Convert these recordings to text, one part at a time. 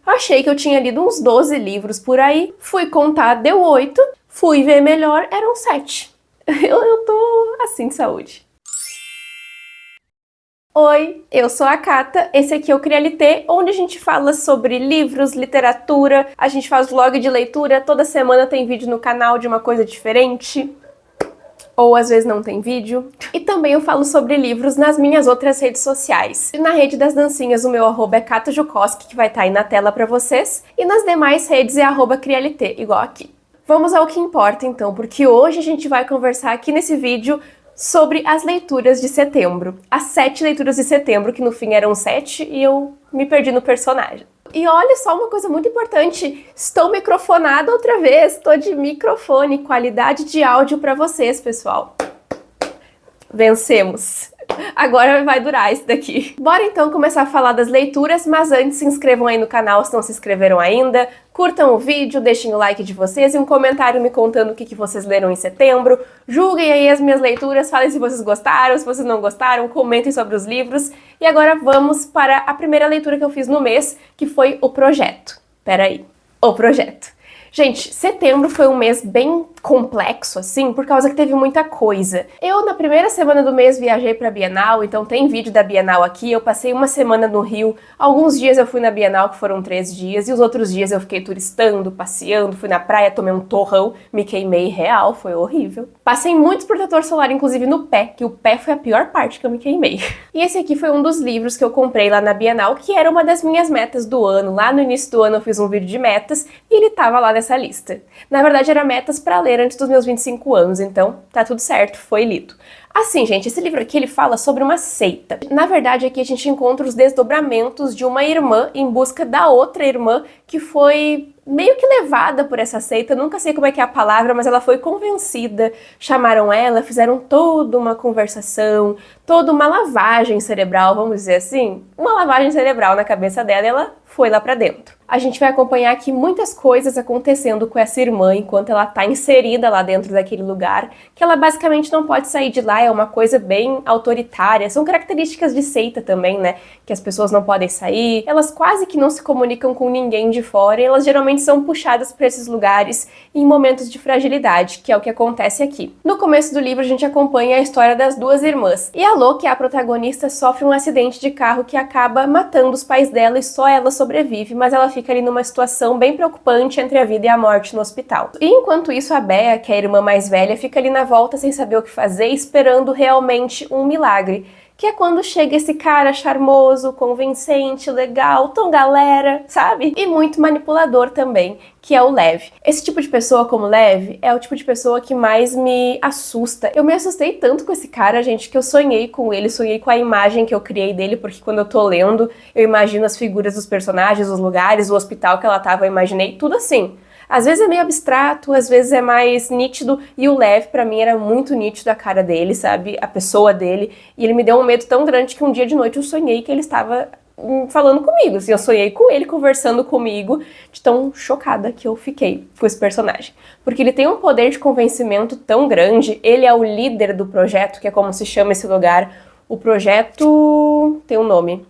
Achei que eu tinha lido uns 12 livros por aí, fui contar, deu 8, fui ver melhor, eram 7. Eu tô assim de saúde. Oi, eu sou a Cata, esse aqui é o CriaLT, onde a gente fala sobre livros, literatura, a gente faz vlog de leitura, toda semana tem vídeo no canal de uma coisa diferente, ou às vezes não tem vídeo. E também eu falo sobre livros nas minhas outras redes sociais. Na rede das dancinhas o meu arroba é CataJukoski, que vai estar aí na tela pra vocês, e nas demais redes é arroba CriaLT, igual aqui. Vamos ao que importa então, porque hoje a gente vai conversar aqui nesse vídeo sobre as leituras de setembro. As 7 leituras de setembro, que no fim eram 7, e eu me perdi no personagem. E olha só uma coisa muito importante, estou microfonada outra vez, estou de microfone, qualidade de áudio para vocês, pessoal. Vencemos! Agora vai durar isso daqui. Bora então começar a falar das leituras, mas antes se inscrevam aí no canal se não se inscreveram ainda, curtam o vídeo, deixem o like de vocês e um comentário me contando o que vocês leram em setembro, julguem aí as minhas leituras, falem se vocês gostaram, se vocês não gostaram, comentem sobre os livros. E agora vamos para a primeira leitura que eu fiz no mês, que foi O Projeto. Peraí, O Projeto. Gente, setembro foi um mês bem complexo, assim, por causa que teve muita coisa. Eu, na primeira semana do mês, viajei pra Bienal, então tem vídeo da Bienal aqui. Eu passei uma semana no Rio, alguns dias eu fui na Bienal, que foram 3 dias, e os outros dias eu fiquei turistando, passeando, fui na praia, tomei um torrão, me queimei real, foi horrível. Passei muito protetor solar, inclusive no pé, que o pé foi a pior parte que eu me queimei. E esse aqui foi um dos livros que eu comprei lá na Bienal, que era uma das minhas metas do ano. Lá no início do ano eu fiz um vídeo de metas, e ele tava lá nessa lista. Na verdade, era metas pra ler antes dos meus 25 anos, então tá tudo certo, foi lido. Assim, gente, esse livro aqui ele fala sobre uma seita. Na verdade, aqui a gente encontra os desdobramentos de uma irmã em busca da outra irmã que foi meio que levada por essa seita, nunca sei como é que é a palavra, mas ela foi convencida, chamaram ela, fizeram toda uma conversação, toda uma lavagem cerebral, vamos dizer assim, uma lavagem cerebral na cabeça dela e ela foi lá pra dentro. A gente vai acompanhar aqui muitas coisas acontecendo com essa irmã enquanto ela tá inserida lá dentro daquele lugar, que ela basicamente não pode sair de lá, é uma coisa bem autoritária, são características de seita também, né, que as pessoas não podem sair, elas quase que não se comunicam com ninguém de fora e elas geralmente são puxadas para esses lugares em momentos de fragilidade, que é o que acontece aqui. No começo do livro a gente acompanha a história das duas irmãs, e a Lo, que é a protagonista, sofre um acidente de carro que acaba matando os pais dela e só ela sobrevive, mas ela fica ali numa situação bem preocupante entre a vida e a morte no hospital. E enquanto isso, a Bea, que é a irmã mais velha, fica ali na volta sem saber o que fazer, esperando realmente um milagre, que é quando chega esse cara charmoso, convincente, legal, tão galera, sabe? E muito manipulador também, que é o Lev. Esse tipo de pessoa como Lev é o tipo de pessoa que mais me assusta. Eu me assustei tanto com esse cara, gente, que eu sonhei com ele, sonhei com a imagem que eu criei dele, porque quando eu tô lendo, eu imagino as figuras dos personagens, os lugares, o hospital que ela tava, eu imaginei tudo assim. Às vezes é meio abstrato, às vezes é mais nítido, e o Lev, pra mim, era muito nítido a cara dele, sabe? A pessoa dele, e ele me deu um medo tão grande que um dia de noite eu sonhei que ele estava falando comigo, assim, eu sonhei com ele conversando comigo, de tão chocada que eu fiquei com esse personagem. Porque ele tem um poder de convencimento tão grande, ele é o líder do projeto, que é como se chama esse lugar, o projeto tem um nome.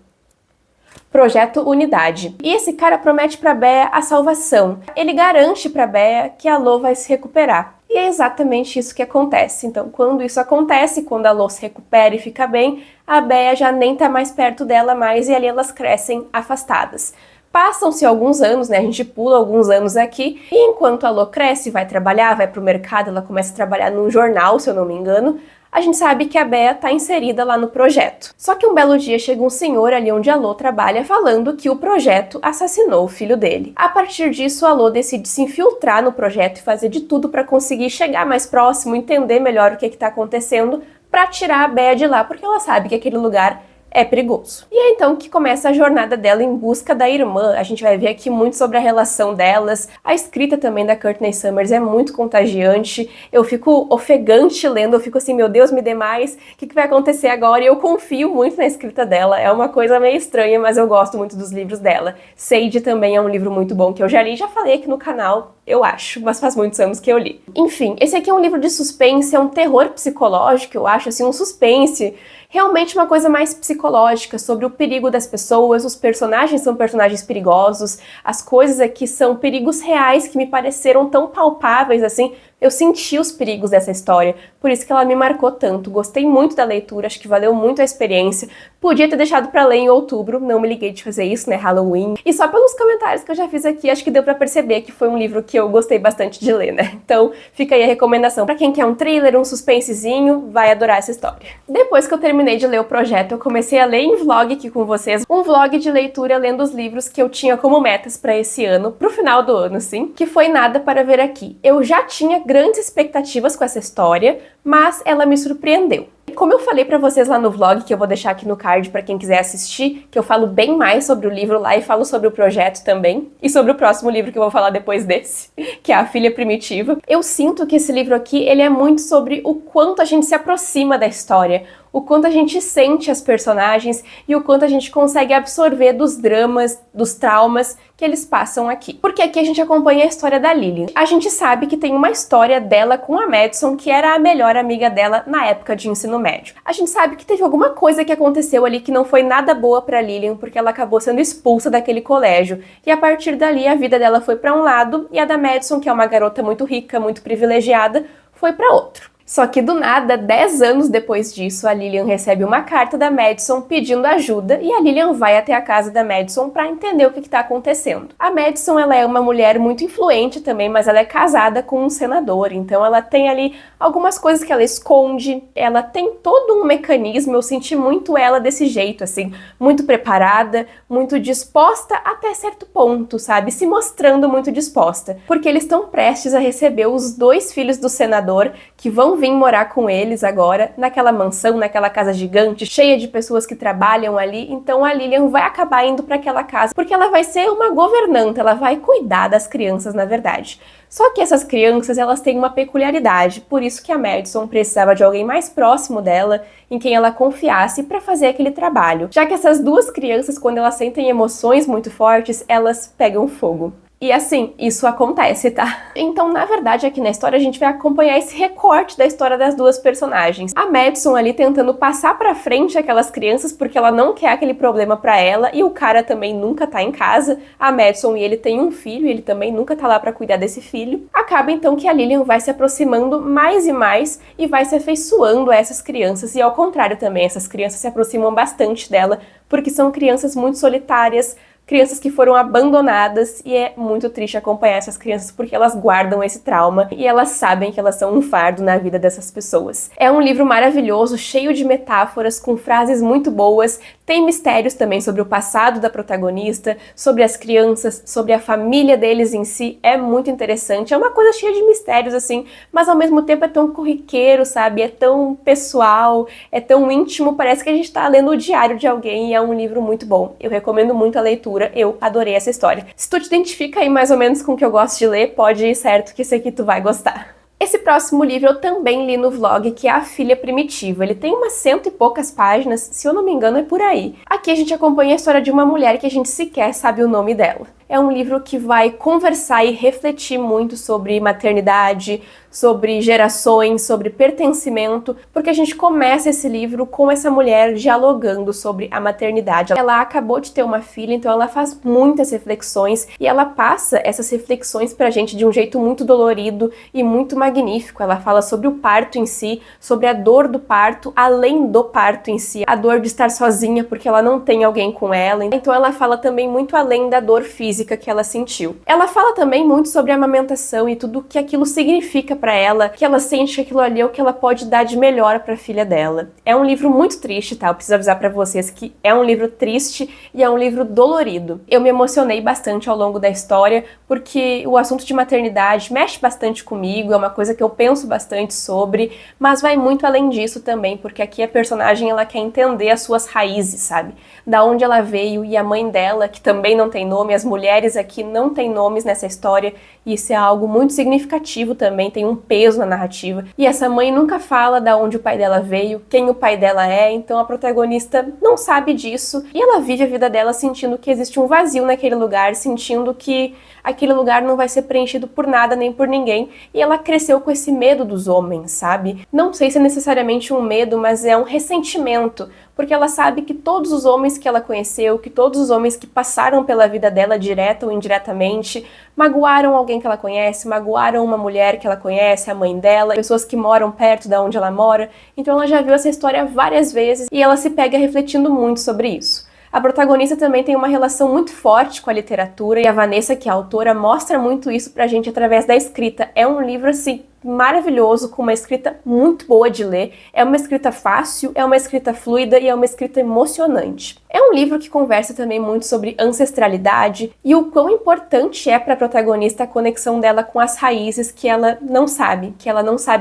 Projeto Unidade. E esse cara promete pra Bea a salvação. Ele garante pra Bea que a Lo vai se recuperar. E é exatamente isso que acontece. Então, quando isso acontece, quando a Lo se recupera e fica bem, a Bea já nem tá mais perto dela mais e ali elas crescem afastadas. Passam-se alguns anos, né? A gente pula alguns anos aqui, e enquanto a Lo cresce, vai trabalhar, vai pro mercado, ela começa a trabalhar num jornal, se eu não me engano, a gente sabe que a Bea tá inserida lá no projeto. Só que um belo dia chega um senhor ali onde a Lo trabalha falando que o projeto assassinou o filho dele. A partir disso, a Lo decide se infiltrar no projeto e fazer de tudo para conseguir chegar mais próximo, entender melhor o que tá acontecendo, para tirar a Bea de lá, porque ela sabe que aquele lugar é perigoso. E é então que começa a jornada dela em busca da irmã. A gente vai ver aqui muito sobre a relação delas. A escrita também da Courtney Summers é muito contagiante. Eu fico ofegante lendo, eu fico assim, meu Deus, me dê mais. O que vai acontecer agora? E eu confio muito na escrita dela. É uma coisa meio estranha, mas eu gosto muito dos livros dela. Sage também é um livro muito bom que eu já li, já falei aqui no canal, eu acho, mas faz muitos anos que eu li. Enfim, esse aqui é um livro de suspense, é um terror psicológico, eu acho, assim, um suspense, realmente uma coisa mais psicológica, psicológica, sobre o perigo das pessoas, os personagens são personagens perigosos, as coisas aqui são perigos reais que me pareceram tão palpáveis assim. Eu senti os perigos dessa história, por isso que ela me marcou tanto. Gostei muito da leitura, acho que valeu muito a experiência. Podia ter deixado pra ler em outubro, não me liguei de fazer isso, né, Halloween. E só pelos comentários que eu já fiz aqui, acho que deu pra perceber que foi um livro que eu gostei bastante de ler, né? Então fica aí a recomendação pra quem quer um thriller, um suspensezinho, vai adorar essa história. Depois que eu terminei de ler o projeto, eu comecei a ler em vlog aqui com vocês, um vlog de leitura lendo os livros que eu tinha como metas pra esse ano, pro final do ano, sim, que foi Nada para Ver Aqui. Eu já tinha grandes expectativas com essa história, mas ela me surpreendeu. Como eu falei pra vocês lá no vlog, que eu vou deixar aqui no card pra quem quiser assistir, que eu falo bem mais sobre o livro lá e falo sobre o projeto também, e sobre o próximo livro que eu vou falar depois desse, que é A Filha Primitiva. Eu sinto que esse livro aqui, ele é muito sobre o quanto a gente se aproxima da história, o quanto a gente sente as personagens e o quanto a gente consegue absorver dos dramas, dos traumas que eles passam aqui. Porque aqui a gente acompanha a história da Lily. A gente sabe que tem uma história dela com a Madison, que era a melhor amiga dela na época de ensino médio. A gente sabe que teve alguma coisa que aconteceu ali que não foi nada boa pra Lillian, porque ela acabou sendo expulsa daquele colégio. E a partir dali a vida dela foi pra um lado e a da Madison, que é uma garota muito rica, muito privilegiada, foi pra outro. Só que do nada, 10 anos depois disso, a Lillian recebe uma carta da Madison pedindo ajuda e a Lillian vai até a casa da Madison para entender o que está acontecendo. A Madison, ela é uma mulher muito influente também, mas ela é casada com um senador, então ela tem ali algumas coisas que ela esconde, ela tem todo um mecanismo, eu senti muito ela desse jeito, assim, muito preparada, muito disposta até certo ponto, sabe? Se mostrando muito disposta, porque eles estão prestes a receber os 2 filhos do senador que vão vir morar com eles agora, naquela mansão, naquela casa gigante, cheia de pessoas que trabalham ali. Então a Lillian vai acabar indo para aquela casa, porque ela vai ser uma governanta, ela vai cuidar das crianças, na verdade. Só que essas crianças, elas têm uma peculiaridade, por isso que a Madison precisava de alguém mais próximo dela, em quem ela confiasse para fazer aquele trabalho. Já que essas 2 crianças, quando elas sentem emoções muito fortes, elas pegam fogo. E assim, isso acontece, tá? Então, na verdade, aqui na história a gente vai acompanhar esse recorte da história das 2 personagens. A Madison ali tentando passar pra frente aquelas crianças porque ela não quer aquele problema pra ela e o cara também nunca tá em casa. A Madison e ele têm um filho e ele também nunca tá lá pra cuidar desse filho. Acaba então que a Lillian vai se aproximando mais e mais e vai se afeiçoando a essas crianças e ao contrário também, essas crianças se aproximam bastante dela porque são crianças muito solitárias, crianças que foram abandonadas e é muito triste acompanhar essas crianças porque elas guardam esse trauma e elas sabem que elas são um fardo na vida dessas pessoas. É um livro maravilhoso, cheio de metáforas, com frases muito boas, tem mistérios também sobre o passado da protagonista, sobre as crianças, sobre a família deles em si, é muito interessante, é uma coisa cheia de mistérios assim, mas ao mesmo tempo é tão corriqueiro, sabe, é tão pessoal, é tão íntimo, parece que a gente tá lendo o diário de alguém e é um livro muito bom. Eu recomendo muito a leitura. Eu adorei essa história. Se tu te identifica aí mais ou menos com o que eu gosto de ler, pode ir certo que esse aqui tu vai gostar. Esse próximo livro eu também li no vlog, que é A Filha Primitiva. Ele tem umas 100 e poucas páginas, se eu não me engano é por aí. Aqui a gente acompanha a história de uma mulher que a gente sequer sabe o nome dela. É um livro que vai conversar e refletir muito sobre maternidade, sobre gerações, sobre pertencimento, porque a gente começa esse livro com essa mulher dialogando sobre a maternidade. Ela acabou de ter uma filha, então ela faz muitas reflexões e ela passa essas reflexões pra gente de um jeito muito dolorido e muito magnífico. Ela fala sobre o parto em si, sobre a dor do parto, além do parto em si, a dor de estar sozinha porque ela não tem alguém com ela. Então ela fala também muito além da dor física que ela sentiu. Ela fala também muito sobre a amamentação e tudo o que aquilo significa pra ela, que ela sente que aquilo ali é o que ela pode dar de melhor pra filha dela. É um livro muito triste, tá? Eu preciso avisar pra vocês que é um livro triste e é um livro dolorido. Eu me emocionei bastante ao longo da história, porque o assunto de maternidade mexe bastante comigo, é uma coisa que eu penso bastante sobre, mas vai muito além disso também, porque aqui a personagem ela quer entender as suas raízes, sabe? Da onde ela veio e a mãe dela, que também não tem nome, as mulheres aqui não têm nomes nessa história, e isso é algo muito significativo também, tem um peso na narrativa. E essa mãe nunca fala da onde o pai dela veio, quem o pai dela é, então a protagonista não sabe disso, e ela vive a vida dela sentindo que existe um vazio naquele lugar, sentindo que aquele lugar não vai ser preenchido por nada nem por ninguém, e ela cresceu com esse medo dos homens, sabe? Não sei se é necessariamente um medo, mas é um ressentimento, porque ela sabe que todos os homens que ela conheceu, que todos os homens que passaram pela vida dela, direta ou indiretamente, magoaram alguém que ela conhece, magoaram uma mulher que ela conhece, a mãe dela, pessoas que moram perto da onde ela mora. Então ela já viu essa história várias vezes e ela se pega refletindo muito sobre isso. A protagonista também tem uma relação muito forte com a literatura e a Vanessa, que é a autora, mostra muito isso pra gente através da escrita. É um livro, assim, maravilhoso, com uma escrita muito boa de ler. É uma escrita fácil, é uma escrita fluida e é uma escrita emocionante. É um livro que conversa também muito sobre ancestralidade e o quão importante é para a protagonista a conexão dela com as raízes que ela não sabe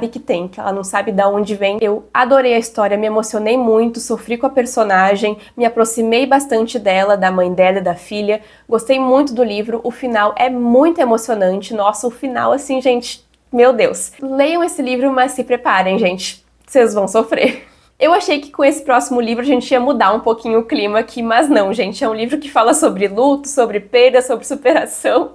que tem, que ela não sabe de onde vem. Eu adorei a história, me emocionei muito, sofri com a personagem, me aproximei bastante dela, da mãe dela e da filha. Gostei muito do livro, o final é muito emocionante. Nossa, o final, assim, gente, meu Deus. Leiam esse livro, mas se preparem, gente. Vocês vão sofrer. Eu achei que com esse próximo livro a gente ia mudar um pouquinho o clima aqui, mas não, gente. É um livro que fala sobre luto, sobre perda, sobre superação,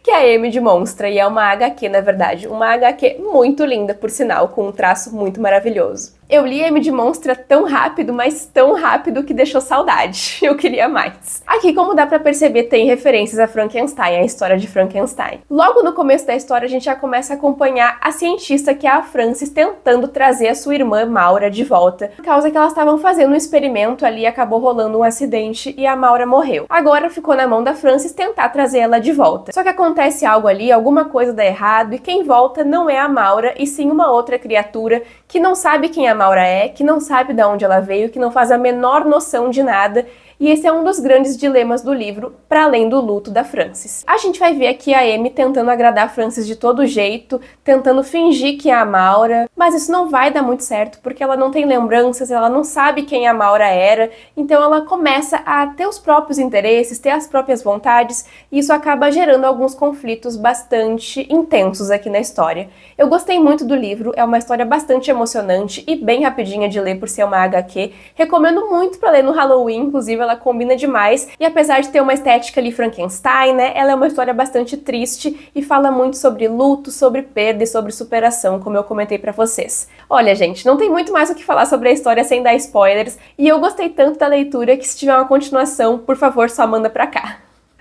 que a Amy demonstra. E é uma HQ, na verdade. Uma HQ muito linda, por sinal, com um traço muito maravilhoso. Eu li Amy demonstra tão rápido, mas tão rápido que deixou saudade. Eu queria mais. Aqui, como dá pra perceber, tem referências a Frankenstein, a história de Frankenstein. Logo no começo da história, a gente já começa a acompanhar a cientista, que é a Frances, tentando trazer a sua irmã Maura de volta, por causa que elas estavam fazendo um experimento ali, acabou rolando um acidente e a Maura morreu. Agora ficou na mão da Frances tentar trazer ela de volta. Só que acontece algo ali, alguma coisa dá errado, e quem volta não é a Maura, e sim uma outra criatura que não sabe quem a Maura é, que não sabe de onde ela veio, que não faz a menor noção de nada. E esse é um dos grandes dilemas do livro, para além do luto da Frances. A gente vai ver aqui a Amy tentando agradar a Frances de todo jeito, tentando fingir que é a Maura, mas isso não vai dar muito certo, porque ela não tem lembranças, ela não sabe quem a Maura era, então ela começa a ter os próprios interesses, ter as próprias vontades, e isso acaba gerando alguns conflitos bastante intensos aqui na história. Eu gostei muito do livro, é uma história bastante emocionante e bem rapidinha de ler por ser uma HQ. Recomendo muito para ler no Halloween, inclusive ela combina demais, e apesar de ter uma estética ali Frankenstein, né, ela é uma história bastante triste e fala muito sobre luto, sobre perda e sobre superação, como eu comentei pra vocês. Olha, gente, não tem muito mais o que falar sobre a história sem dar spoilers, e eu gostei tanto da leitura que se tiver uma continuação, por favor, só manda pra cá.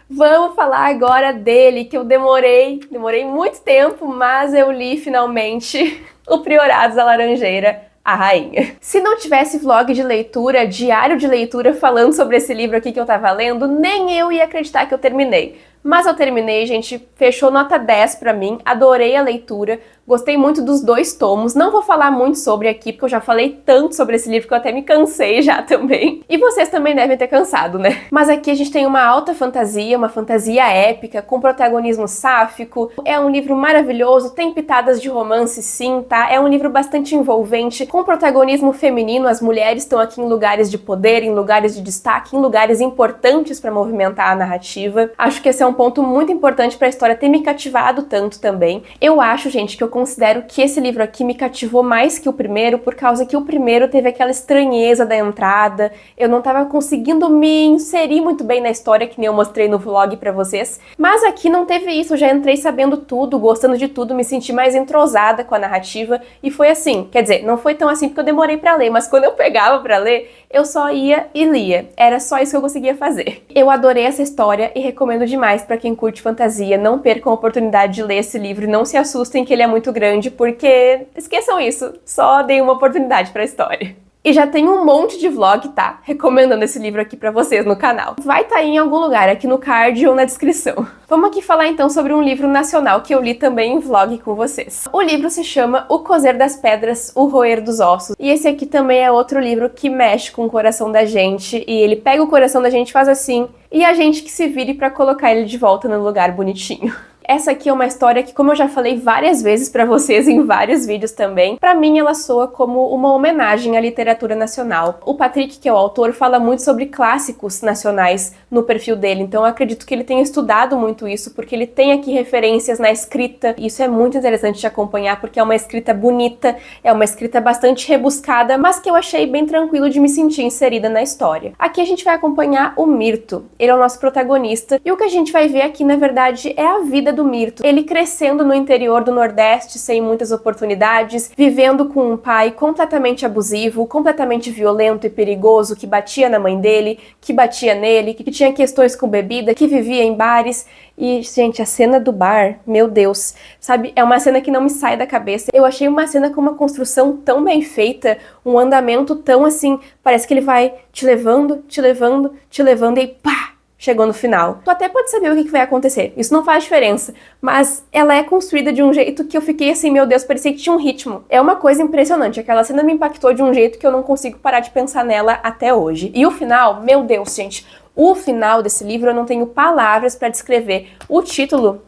Vamos falar agora dele, que eu demorei muito tempo, mas eu li finalmente O Priorados da Laranjeira, a Rainha. Se não tivesse vlog de leitura, diário de leitura falando sobre esse livro aqui que eu tava lendo, nem eu ia acreditar que eu terminei. Mas eu terminei, gente, fechou nota 10 pra mim, adorei a leitura, gostei muito dos 2 tomos, não vou falar muito sobre aqui, porque eu já falei tanto sobre esse livro que eu até me cansei já também. E vocês também devem ter cansado, né? Mas aqui a gente tem uma alta fantasia, uma fantasia épica, com protagonismo sáfico, é um livro maravilhoso, tem pitadas de romance sim, tá? É um livro bastante envolvente, com protagonismo feminino, as mulheres estão aqui em lugares de poder, em lugares de destaque, em lugares importantes pra movimentar a narrativa. Acho que esse é um ponto muito importante para a história ter me cativado tanto também. Eu acho, gente, que eu considero que esse livro aqui me cativou mais que o primeiro, por causa que o primeiro teve aquela estranheza da entrada, eu não tava conseguindo me inserir muito bem na história, que nem eu mostrei no vlog pra vocês, mas aqui não teve isso, eu já entrei sabendo tudo, gostando de tudo, me senti mais entrosada com a narrativa, e foi assim, quer dizer, não foi tão assim porque eu demorei pra ler, mas quando eu pegava pra ler, eu só ia e lia, era só isso que eu conseguia fazer. Eu adorei essa história e recomendo demais pra quem curte fantasia, não percam a oportunidade de ler esse livro, não se assustem que ele é muito grande, porque esqueçam isso, só deem uma oportunidade pra história. E já tem um monte de vlog, tá? Recomendando esse livro aqui pra vocês no canal. Vai estar em algum lugar, aqui no card ou na descrição. Vamos aqui falar então sobre um livro nacional que eu li também em vlog com vocês. O livro se chama O Cozer das Pedras, O Roer dos Ossos. E esse aqui também é outro livro que mexe com o coração da gente, e ele pega o coração da gente e faz assim, e a gente que se vire pra colocar ele de volta no lugar bonitinho. Essa aqui é uma história que, como eu já falei várias vezes pra vocês em vários vídeos também, pra mim ela soa como uma homenagem à literatura nacional. O Patrick, que é o autor, fala muito sobre clássicos nacionais no perfil dele, então eu acredito que ele tenha estudado muito isso, porque ele tem aqui referências na escrita, e isso é muito interessante de acompanhar, porque é uma escrita bonita, é uma escrita bastante rebuscada, mas que eu achei bem tranquilo de me sentir inserida na história. Aqui a gente vai acompanhar o Mirto, ele é o nosso protagonista, e o que a gente vai ver aqui, na verdade, é a vida do Mirto, ele crescendo no interior do Nordeste sem muitas oportunidades, vivendo com um pai completamente abusivo, completamente violento e perigoso, que batia na mãe dele, que batia nele, que tinha questões com bebida, que vivia em bares. E, gente, a cena do bar, meu Deus, sabe, é uma cena que não me sai da cabeça. Eu achei uma cena com uma construção tão bem feita, um andamento tão assim, parece que ele vai te levando, te levando, te levando e pá! Chegou no final. Tu até pode saber o que vai acontecer, isso não faz diferença, mas ela é construída de um jeito que eu fiquei assim, meu Deus, parecia que tinha um ritmo. É uma coisa impressionante, aquela cena me impactou de um jeito que eu não consigo parar de pensar nela até hoje. E o final, meu Deus, gente, o final desse livro eu não tenho palavras para descrever. O título,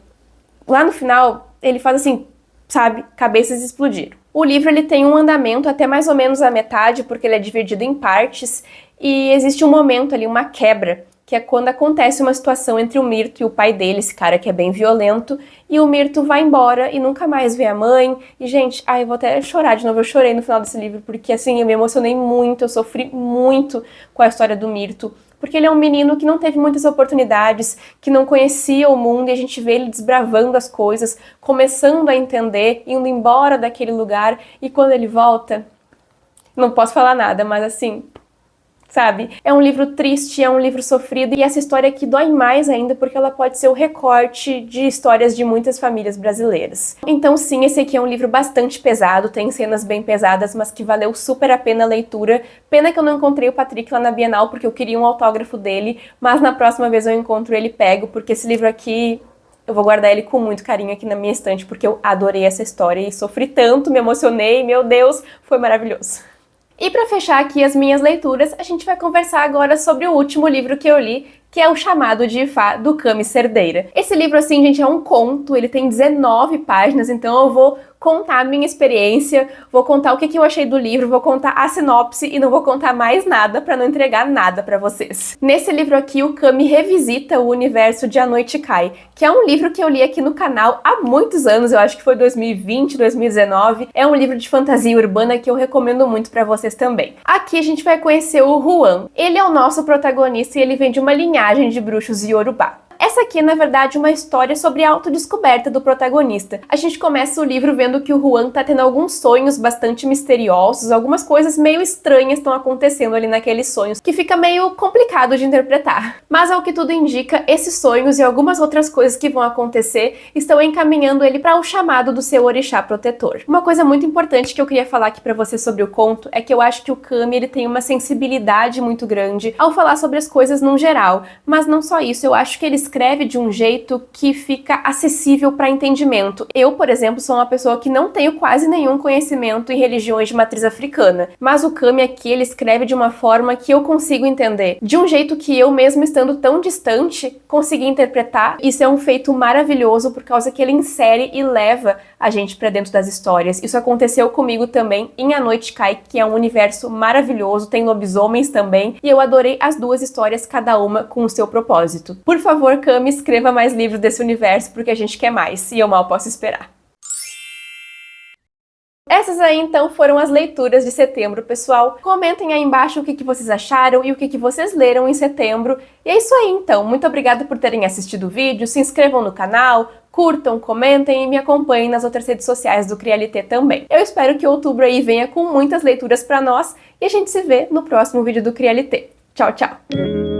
lá no final, ele faz assim, sabe, cabeças explodiram. O livro ele tem um andamento até mais ou menos a metade, porque ele é dividido em partes, e existe um momento ali, uma quebra, que é quando acontece uma situação entre o Mirto e o pai dele, esse cara que é bem violento, e o Mirto vai embora e nunca mais vê a mãe. E, gente, eu vou até chorar de novo, eu chorei no final desse livro, porque, assim, eu me emocionei muito, eu sofri muito com a história do Mirto, porque ele é um menino que não teve muitas oportunidades, que não conhecia o mundo, e a gente vê ele desbravando as coisas, começando a entender, indo embora daquele lugar, e quando ele volta, não posso falar nada, mas assim, sabe? É um livro triste, é um livro sofrido, e essa história aqui dói mais ainda porque ela pode ser o recorte de histórias de muitas famílias brasileiras. Então sim, esse aqui é um livro bastante pesado, tem cenas bem pesadas, mas que valeu super a pena a leitura. Pena que eu não encontrei o Patrick lá na Bienal, porque eu queria um autógrafo dele, mas na próxima vez eu encontro ele e pego, porque esse livro aqui eu vou guardar ele com muito carinho aqui na minha estante, porque eu adorei essa história e sofri tanto, me emocionei, meu Deus, foi maravilhoso. E para fechar aqui as minhas leituras, a gente vai conversar agora sobre o último livro que eu li, que é O Chamado de Ifá, do Cami Cerdeira. Esse livro, assim, gente, é um conto, ele tem 19 páginas, então eu vou contar a minha experiência, vou contar o que eu achei do livro, vou contar a sinopse e não vou contar mais nada para não entregar nada para vocês. Nesse livro aqui, o Cami revisita o universo de A Noite Cai, que é um livro que eu li aqui no canal há muitos anos, eu acho que foi 2020, 2019. É um livro de fantasia urbana que eu recomendo muito para vocês também. Aqui a gente vai conhecer o Juan. Ele é o nosso protagonista e ele vem de uma linhagem de bruxos Yorubá. Essa aqui é, na verdade, uma história sobre a autodescoberta do protagonista. A gente começa o livro vendo que o Juan tá tendo alguns sonhos bastante misteriosos, algumas coisas meio estranhas estão acontecendo ali naqueles sonhos, que fica meio complicado de interpretar. Mas, ao que tudo indica, esses sonhos e algumas outras coisas que vão acontecer estão encaminhando ele para o chamado do seu orixá protetor. Uma coisa muito importante que eu queria falar aqui para você sobre o conto é que eu acho que o Cami ele tem uma sensibilidade muito grande ao falar sobre as coisas no geral, mas não só isso, eu acho que ele escreve de um jeito que fica acessível para entendimento. Eu, por exemplo, sou uma pessoa que não tenho quase nenhum conhecimento em religiões de matriz africana, mas o Cami aqui, ele escreve de uma forma que eu consigo entender, de um jeito que eu, mesmo estando tão distante, consegui interpretar. Isso é um feito maravilhoso por causa que ele insere e leva a gente para dentro das histórias. Isso aconteceu comigo também em A Noite Cai, que é um universo maravilhoso, tem lobisomens também, e eu adorei as duas histórias, cada uma com o seu propósito. Por favor, Cami, escreva mais livros desse universo, porque a gente quer mais, e eu mal posso esperar. Essas aí, então, foram as leituras de setembro, pessoal. Comentem aí embaixo o que vocês acharam e o que vocês leram em setembro. E é isso aí, então. Muito obrigada por terem assistido o vídeo. Se inscrevam no canal, curtam, comentem e me acompanhem nas outras redes sociais do Crialité também. Eu espero que outubro aí venha com muitas leituras pra nós e a gente se vê no próximo vídeo do Crialité. Tchau, tchau!